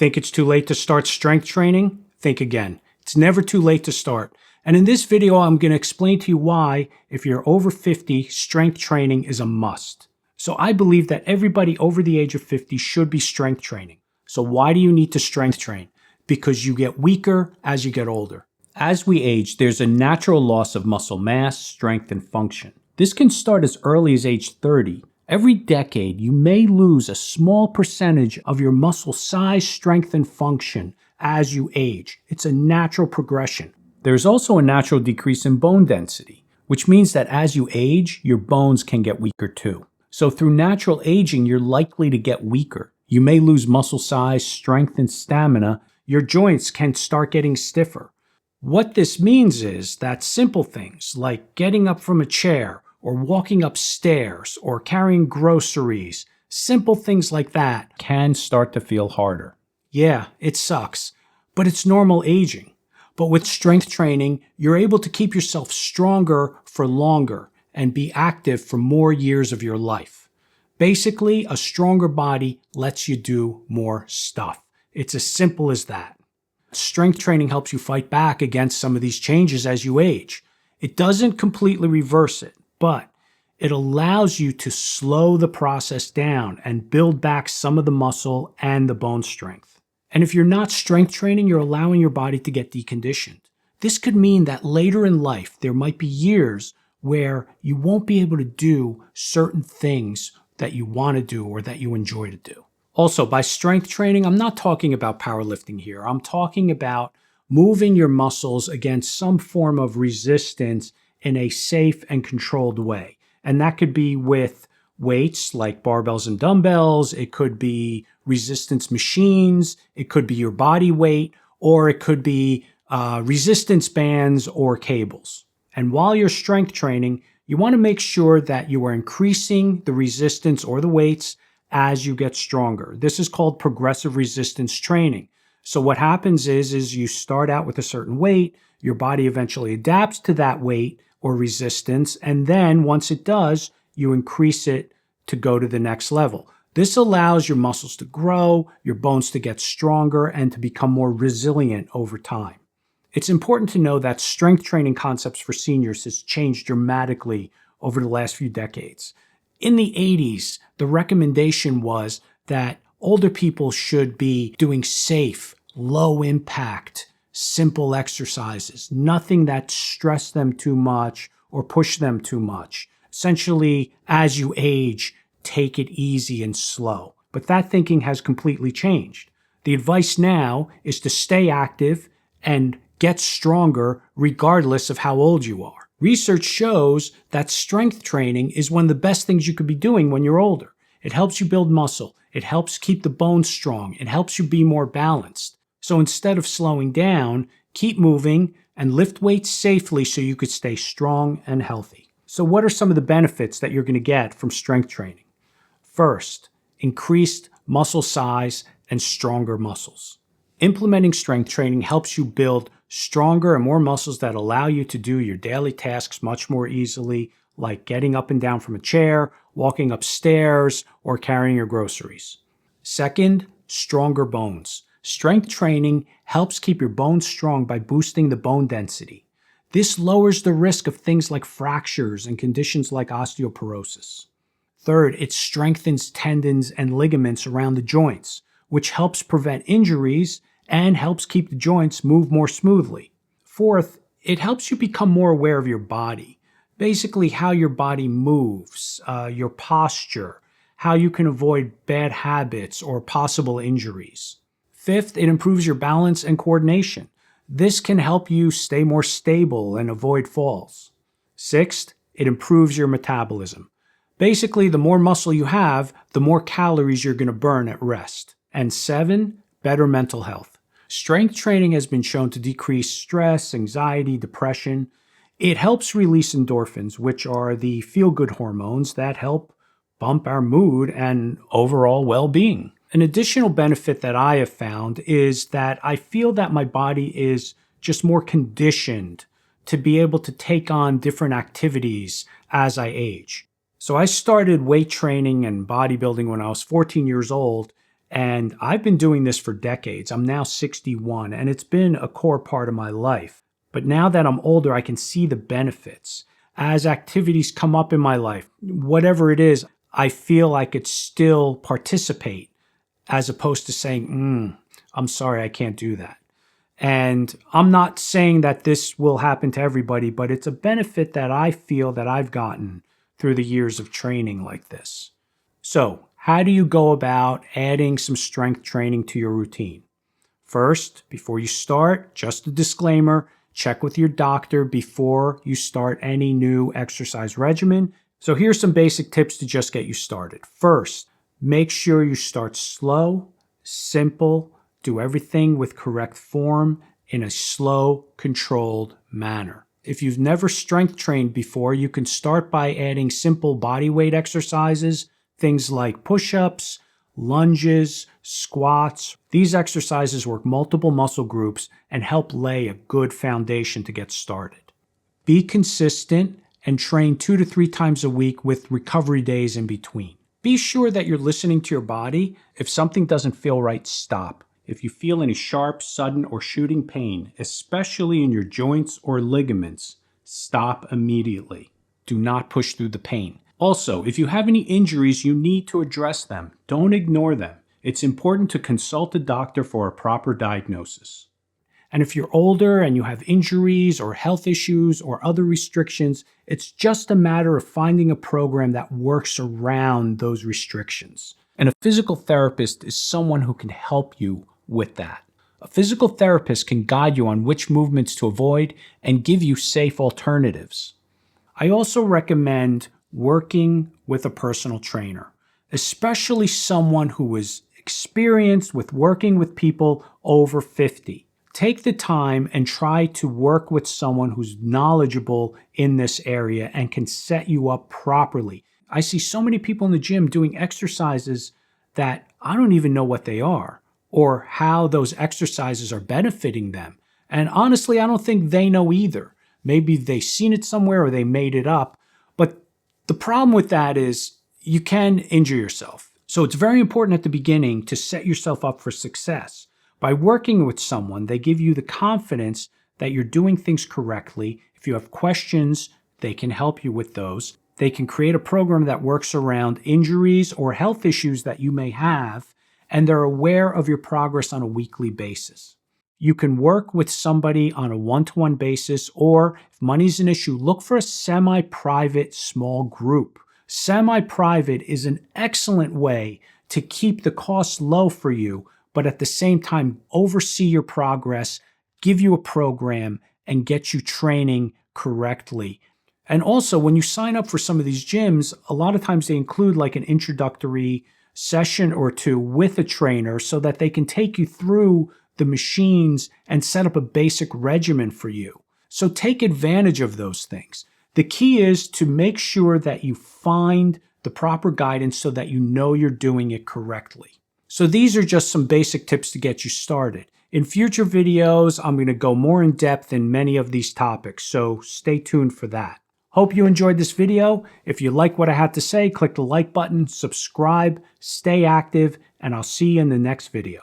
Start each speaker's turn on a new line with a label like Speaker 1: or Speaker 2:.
Speaker 1: Think it's too late to start strength training? Think again. It's never too late to start. And in this video, I'm going to explain to you why, if you're over 50, strength training is a must. So I believe that everybody over the age of 50 should be strength training. So why do you need to strength train? Because you get weaker as you get older. As we age, there's a natural loss of muscle mass, strength, and function. This can start as early as age 30. Every decade, you may lose a small percentage of your muscle size, strength, and function as you age. It's a natural progression. There's also a natural decrease in bone density, which means that as you age, your bones can get weaker too. So through natural aging, you're likely to get weaker. You may lose muscle size, strength, and stamina. Your joints can start getting stiffer. What this means is that simple things like getting up from a chair or walking upstairs or carrying groceries, simple things like that can start to feel harder. Yeah, it sucks, but it's normal aging. But with strength training, you're able to keep yourself stronger for longer and be active for more years of your life. Basically, a stronger body lets you do more stuff. It's as simple as that. Strength training helps you fight back against some of these changes as you age. It doesn't completely reverse it, but it allows you to slow the process down and build back some of the muscle and the bone strength. And if you're not strength training, you're allowing your body to get deconditioned. This could mean that later in life, there might be years where you won't be able to do certain things that you want to do or that you enjoy to do. Also, by strength training, I'm not talking about powerlifting here. I'm talking about moving your muscles against some form of resistance in a safe and controlled way. And that could be with weights like barbells and dumbbells. It could be resistance machines. It could be your body weight, or it could be resistance bands or cables. And while you're strength training, you want to make sure that you are increasing the resistance or the weights as you get stronger. This is called progressive resistance training. So what happens is you start out with a certain weight, your body eventually adapts to that weight or resistance, and then once it does, you increase it to go to the next level. This allows your muscles to grow, your bones to get stronger, and to become more resilient over time. It's important to know that strength training concepts for seniors has changed dramatically over the last few decades. In the 80s, the recommendation was that older people should be doing safe, low impact, simple exercises, nothing that stressed them too much or pushed them too much. Essentially, as you age, take it easy and slow. But that thinking has completely changed. The advice now is to stay active and get stronger regardless of how old you are. Research shows that strength training is one of the best things you could be doing when you're older. It helps you build muscle. It helps keep the bones strong. It helps you be more balanced. So instead of slowing down, keep moving and lift weights safely so you could stay strong and healthy. So what are some of the benefits that you're going to get from strength training? First, increased muscle size and stronger muscles. Implementing strength training helps you build stronger and more muscles that allow you to do your daily tasks much more easily, like getting up and down from a chair, walking upstairs, or carrying your groceries. Second, stronger bones. Strength training helps keep your bones strong by boosting the bone density. This lowers the risk of things like fractures and conditions like osteoporosis. Third, it strengthens tendons and ligaments around the joints, which helps prevent injuries and helps keep the joints move more smoothly. Fourth, it helps you become more aware of your body. Basically, how your body moves, your posture, how you can avoid bad habits or possible injuries. Fifth, it improves your balance and coordination. This can help you stay more stable and avoid falls. Sixth, it improves your metabolism. Basically, the more muscle you have, the more calories you're going to burn at rest. And seven, better mental health. Strength training has been shown to decrease stress, anxiety, depression. It helps release endorphins, which are the feel-good hormones that help bump our mood and overall well-being. An additional benefit that I have found is that I feel that my body is just more conditioned to be able to take on different activities as I age. So I started weight training and bodybuilding when I was 14 years old, And I've been doing this for decades. I'm now 61, and it's been a core part of my life. But now that I'm older, I can see the benefits. As activities come up in my life, whatever it is, I feel I could still participate as opposed to saying, I'm sorry, I can't do that. And I'm not saying that this will happen to everybody, but it's a benefit that I feel that I've gotten through the years of training like this. So, how do you go about adding some strength training to your routine? First, before you start, just a disclaimer, check with your doctor before you start any new exercise regimen. So here's some basic tips to just get you started. First, make sure you start slow, simple, do everything with correct form in a slow, controlled manner. If you've never strength trained before, you can start by adding simple body weight exercises, things like push-ups, lunges, squats. These exercises work multiple muscle groups and help lay a good foundation to get started. Be consistent and train 2 to 3 times a week with recovery days in between. Be sure that you're listening to your body. If something doesn't feel right, stop. If you feel any sharp, sudden, or shooting pain, especially in your joints or ligaments, stop immediately. Do not push through the pain. Also, if you have any injuries, you need to address them. Don't ignore them. It's important to consult a doctor for a proper diagnosis. And if you're older and you have injuries or health issues or other restrictions, it's just a matter of finding a program that works around those restrictions. And a physical therapist is someone who can help you with that. A physical therapist can guide you on which movements to avoid and give you safe alternatives. I also recommend working with a personal trainer, especially someone who is experienced with working with people over 50. Take the time and try to work with someone who's knowledgeable in this area and can set you up properly. I see so many people in the gym doing exercises that I don't even know what they are or how those exercises are benefiting them. And honestly, I don't think they know either. Maybe they've seen it somewhere or they made it up. But the problem with that is you can injure yourself. So it's very important at the beginning to set yourself up for success. By working with someone, they give you the confidence that you're doing things correctly. If you have questions, they can help you with those. They can create a program that works around injuries or health issues that you may have, and they're aware of your progress on a weekly basis. You can work with somebody on a one-to-one basis, or if money's an issue, look for a semi-private small group. Semi-private is an excellent way to keep the costs low for you, but at the same time, oversee your progress, give you a program, and get you training correctly. And also, when you sign up for some of these gyms, a lot of times they include like an introductory session or two with a trainer so that they can take you through the machines and set up a basic regimen for you. So take advantage of those things. The key is to make sure that you find the proper guidance so that you know you're doing it correctly. So these are just some basic tips to get you started. In future videos, I'm going to go more in depth in many of these topics, so stay tuned for that. Hope you enjoyed this video. If you like what I had to say, click the like button, subscribe, stay active, and I'll see you in the next video.